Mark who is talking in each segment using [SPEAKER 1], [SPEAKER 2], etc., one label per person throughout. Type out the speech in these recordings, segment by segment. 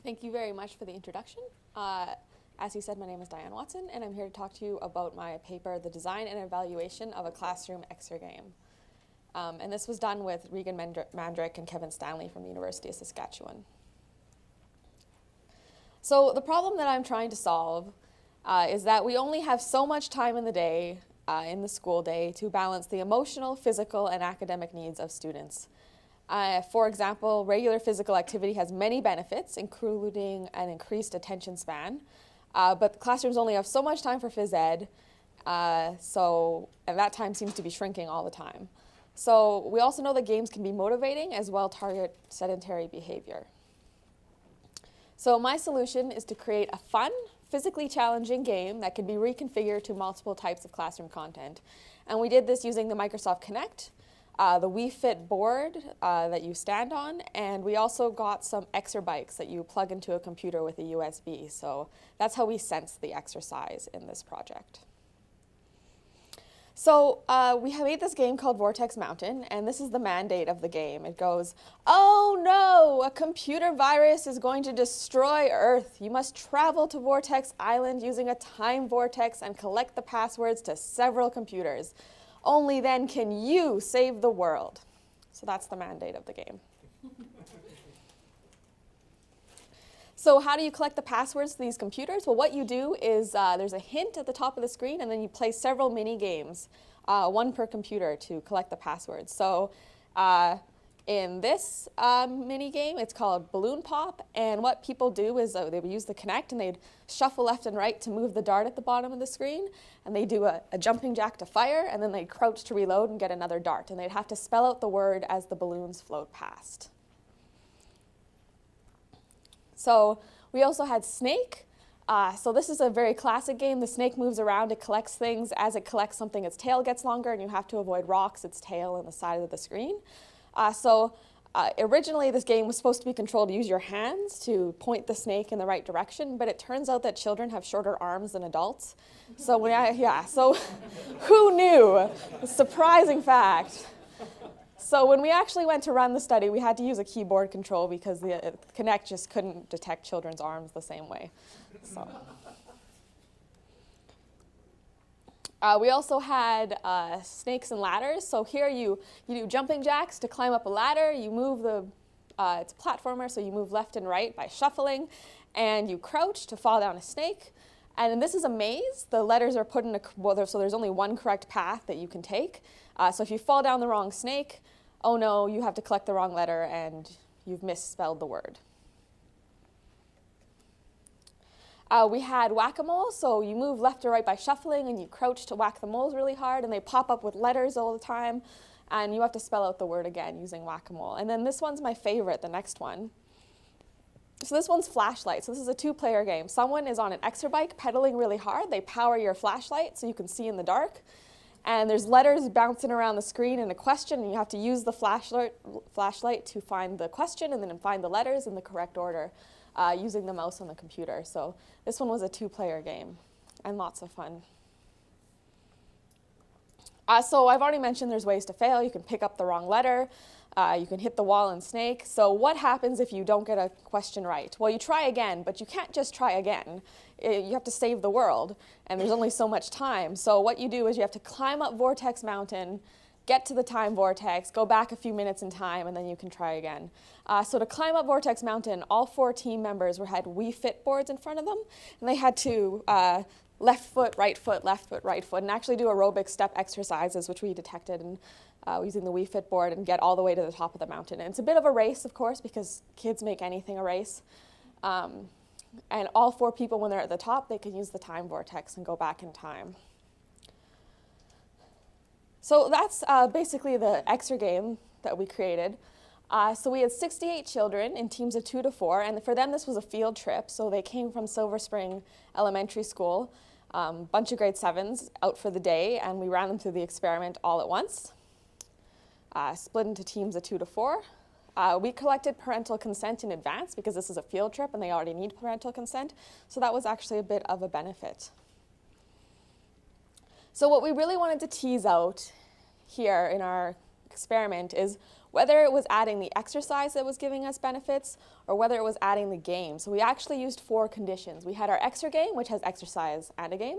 [SPEAKER 1] Thank you very much for the introduction. As you said, my name is Diane Watson, and I'm here to talk to you about my paper, The Design and Evaluation of a Classroom Exergame. And this was done with Regan Mandrick and Kevin Stanley from the University of Saskatchewan. So the problem that I'm trying to solve is that we only have so much time in the day, in the school day, to balance the emotional, physical, and academic needs of students. For example, regular physical activity has many benefits, including an increased attention span, but classrooms only have so much time for phys ed, and that time seems to be shrinking all the time. So we also know that games can be motivating as well target sedentary behavior. So my solution is to create a fun, physically challenging game that can be reconfigured to multiple types of classroom content. And we did this using the Microsoft Kinect, the Wii Fit board that you stand on, and we also got some Exerbikes that you plug into a computer with a USB. So that's how we sense the exercise in this project. So we have made this game called Vortex Mountain, and this is the mandate of the game. It goes, "Oh no, a computer virus is going to destroy Earth. You must travel to Vortex Island using a time vortex and collect the passwords to several computers. Only then can you save the world." So that's the mandate of the game. So how do you collect the passwords to these computers? Well, what you do is there's a hint at the top of the screen, and then you play several mini games, one per computer, to collect the passwords. So in this mini game, it's called Balloon Pop, and what people do is they would use the Kinect and they'd shuffle left and right to move the dart at the bottom of the screen, and they do a jumping jack to fire, and then they crouch to reload and get another dart, and they'd have to spell out the word as the balloons float past. So we also had Snake. So this is a very classic game. The snake moves around, it collects things. As it collects something, its tail gets longer, and you have to avoid rocks, its tail, and the side of the screen. Originally this game was supposed to be controlled to use your hands to point the snake in the right direction, but it turns out that children have shorter arms than adults. So who knew? A surprising fact. So when we actually went to run the study, we had to use a keyboard control because the Kinect just couldn't detect children's arms the same way. So. We also had snakes and ladders. So here you do jumping jacks to climb up a ladder. You move it's a platformer, so you move left and right by shuffling. And you crouch to fall down a snake. And this is a maze. The letters are put in so there's only one correct path that you can take. So if you fall down the wrong snake, oh no, you have to collect the wrong letter and you've misspelled the word. We had whack-a-mole, so you move left or right by shuffling and you crouch to whack the moles really hard, and they pop up with letters all the time, and you have to spell out the word again using whack-a-mole. And then this one's my favorite, the next one. So this one's flashlight. So this is a two-player game. Someone is on an Exerbike pedaling really hard. They power your flashlight so you can see in the dark. And there's letters bouncing around the screen and a question, and you have to use the flashlight to find the question and then find the letters in the correct order using the mouse on the computer. So this one was a two-player game and lots of fun. So I've already mentioned there's ways to fail. You can pick up the wrong letter. You can hit the wall and snake. So what happens if you don't get a question right? Well, you try again, but you can't just try again. You have to save the world, and there's only so much time. So what you do is you have to climb up Vortex Mountain, get to the time vortex, go back a few minutes in time, and then you can try again. So to climb up Vortex Mountain, all 4 team members had Wii Fit boards in front of them, and they had to left foot, right foot, and actually do aerobic step exercises, which we detected and using the Wii Fit board, and get all the way to the top of the mountain. And it's a bit of a race, of course, because kids make anything a race. And all 4 people, when they're at the top, they can use the time vortex and go back in time. So that's basically the Exergame that we created. So we had 68 children in teams of 2 to 4, and for them this was a field trip. So they came from Silver Spring Elementary School, bunch of grade 7s out for the day, and we ran them through the experiment all at once, split into teams of 2 to 4. We collected parental consent in advance because this is a field trip and they already need parental consent, so that was actually a bit of a benefit. So what we really wanted to tease out here in our experiment is whether it was adding the exercise that was giving us benefits or whether it was adding the game. So we actually used 4 conditions. We had our Exergame, which has exercise and a game.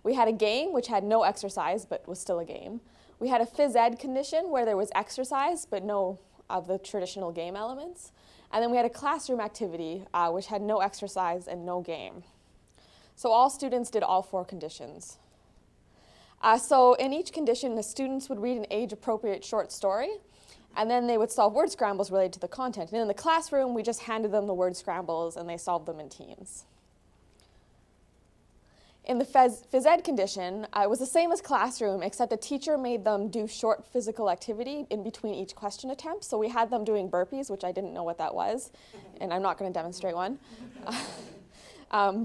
[SPEAKER 1] We had a game, which had no exercise but was still a game. We had a phys ed condition where there was exercise but no of the traditional game elements. And then we had a classroom activity, which had no exercise and no game. So all students did all 4 conditions. So in each condition, the students would read an age-appropriate short story, and then they would solve word scrambles related to the content. And in the classroom, we just handed them the word scrambles, and they solved them in teams. In the phys ed condition, it was the same as classroom, except a teacher made them do short physical activity in between each question attempt. So we had them doing burpees, which I didn't know what that was, and I'm not going to demonstrate one.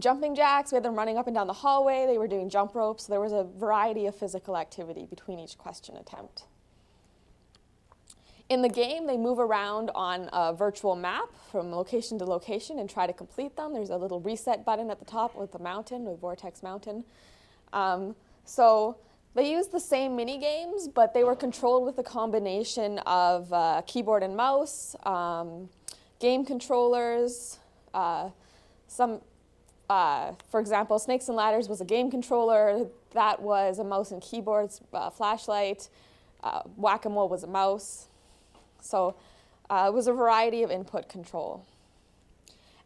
[SPEAKER 1] Jumping jacks, we had them running up and down the hallway. They were doing jump ropes. So there was a variety of physical activity between each question attempt. In the game, they move around on a virtual map from location to location and try to complete them. There's a little reset button at the top with the mountain, with Vortex Mountain. So they used the same mini games, but they were controlled with a combination of keyboard and mouse, game controllers, for example, Snakes and Ladders was a game controller. That was a mouse and keyboard, flashlight. Whack-a-mole was a mouse. So it was a variety of input control.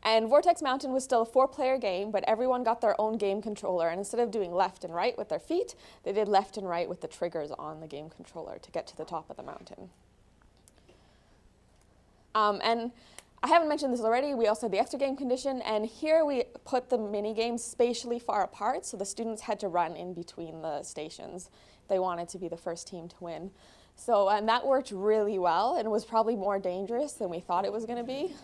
[SPEAKER 1] And Vortex Mountain was still a 4-player game, but everyone got their own game controller. And instead of doing left and right with their feet, they did left and right with the triggers on the game controller to get to the top of the mountain. And I haven't mentioned this already, we also had the Exergame condition, and here we put the mini games spatially far apart, so the students had to run in between the stations if they wanted to be the first team to win. So, and that worked really well, and was probably more dangerous than we thought it was going to be.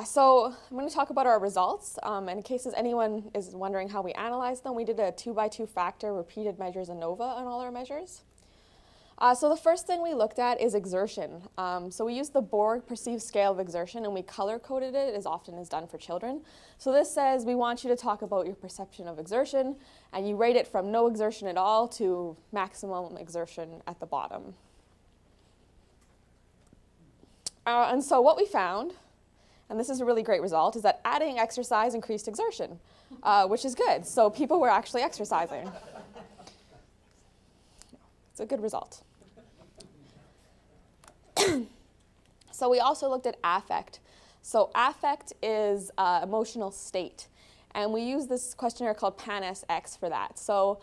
[SPEAKER 1] So I'm going to talk about our results, and in case anyone is wondering how we analyzed them, we did a 2x2 factor repeated measures ANOVA on all our measures. So the first thing we looked at is exertion. So we used the Borg perceived scale of exertion, and we color-coded it as often as done for children. So this says we want you to talk about your perception of exertion, and you rate it from no exertion at all to maximum exertion at the bottom. And so what we found, and this is a really great result, is that adding exercise increased exertion, which is good. So people were actually exercising. It's a good result. So we also looked at affect. So affect is emotional state. And we use this questionnaire called PAN-SX for that. So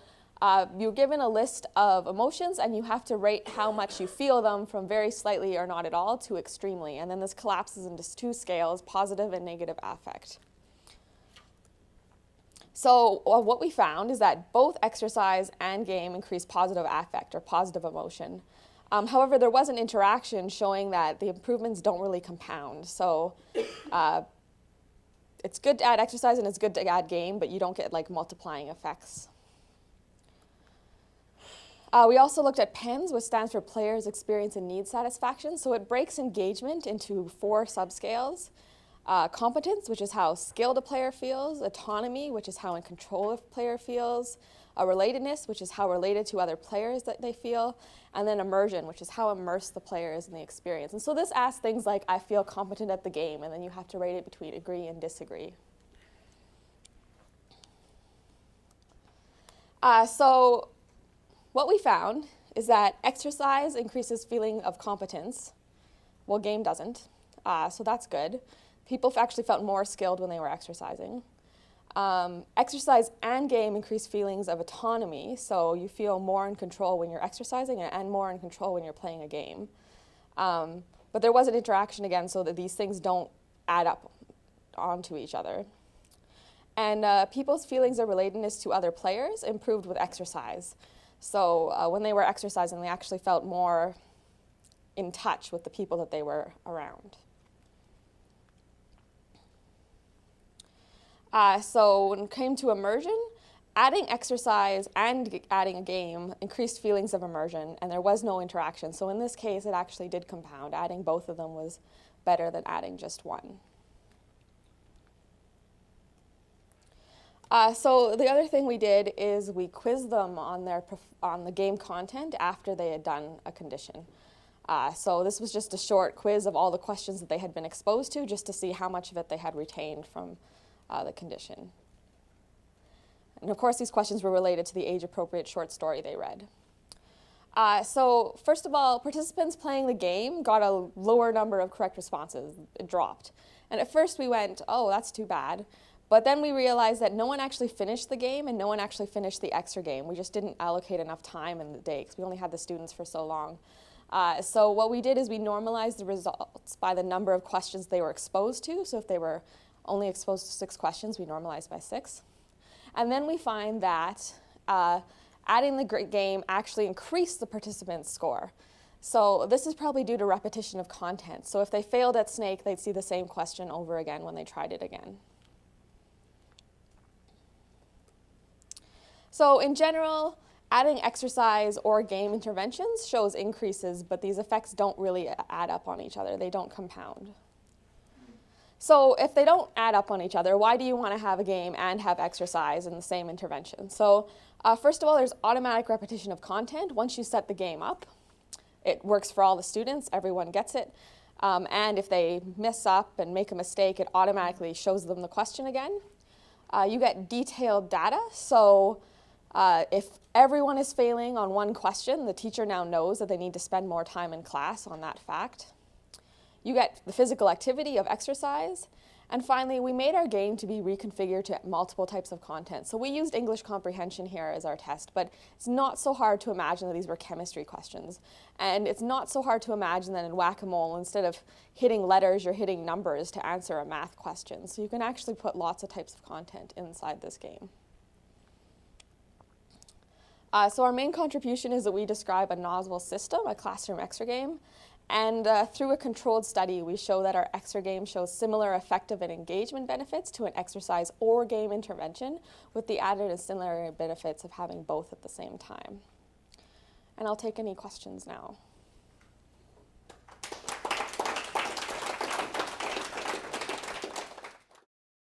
[SPEAKER 1] you're given a list of emotions, and you have to rate how much you feel them from very slightly or not at all to extremely. And then this collapses into 2 scales, positive and negative affect. So what we found is that both exercise and game increase positive affect or positive emotion. However, there was an interaction showing that the improvements don't really compound. So it's good to add exercise and it's good to add game, but you don't get like multiplying effects. We also looked at PENS, which stands for Players' Experience and Need Satisfaction. So it breaks engagement into 4 subscales. Competence, which is how skilled a player feels. Autonomy, which is how in control a player feels. Relatedness, which is how related to other players that they feel. And then immersion, which is how immersed the player is in the experience. And so this asks things like, I feel competent at the game, and then you have to rate it between agree and disagree. So what we found is that exercise increases feeling of competence. Well, game doesn't, so that's good. People actually felt more skilled when they were exercising. Exercise and game increase feelings of autonomy, so you feel more in control when you're exercising and more in control when you're playing a game. But there was an interaction again, so that these things don't add up onto each other. And people's feelings of relatedness to other players improved with exercise. So when they were exercising, they actually felt more in touch with the people that they were around. So when it came to immersion, adding exercise and adding a game increased feelings of immersion, and there was no interaction. So in this case, it actually did compound. Adding both of them was better than adding just one. So the other thing we did is we quizzed them on the game content after they had done a condition. So this was just a short quiz of all the questions that they had been exposed to, just to see how much of it they had retained from the condition. And of course, these questions were related to the age-appropriate short story they read. So first of all, participants playing the game got a lower number of correct responses. It dropped. And at first we went, oh, that's too bad. But then we realized that no one actually finished the game and no one actually finished the Exergame. We just didn't allocate enough time in the day because we only had the students for so long. So what we did is we normalized the results by the number of questions they were exposed to. So if they were only exposed to 6 questions, we normalized by 6. And then we find that adding the game actually increased the participants' score. So this is probably due to repetition of content. So if they failed at snake, they'd see the same question over again when they tried it again. So in general, adding exercise or game interventions shows increases, but these effects don't really add up on each other. They don't compound. So if they don't add up on each other, why do you want to have a game and have exercise in the same intervention? So first of all, there's automatic repetition of content. Once you set the game up, it works for all the students. Everyone gets it. And if they mess up and make a mistake, it automatically shows them the question again. You get detailed data. So if everyone is failing on one question, the teacher now knows that they need to spend more time in class on that fact. You get the physical activity of exercise. And finally, we made our game to be reconfigured to multiple types of content. So we used English comprehension here as our test, but it's not so hard to imagine that these were chemistry questions. And it's not so hard to imagine that in whack-a-mole, instead of hitting letters, you're hitting numbers to answer a math question. So you can actually put lots of types of content inside this game. So our main contribution is that we describe a novel system, a classroom exergame, and through a controlled study, we show that our exergame shows similar affective and engagement benefits to an exercise or game intervention, with the added ancillary benefits of having both at the same time. And I'll take any questions now.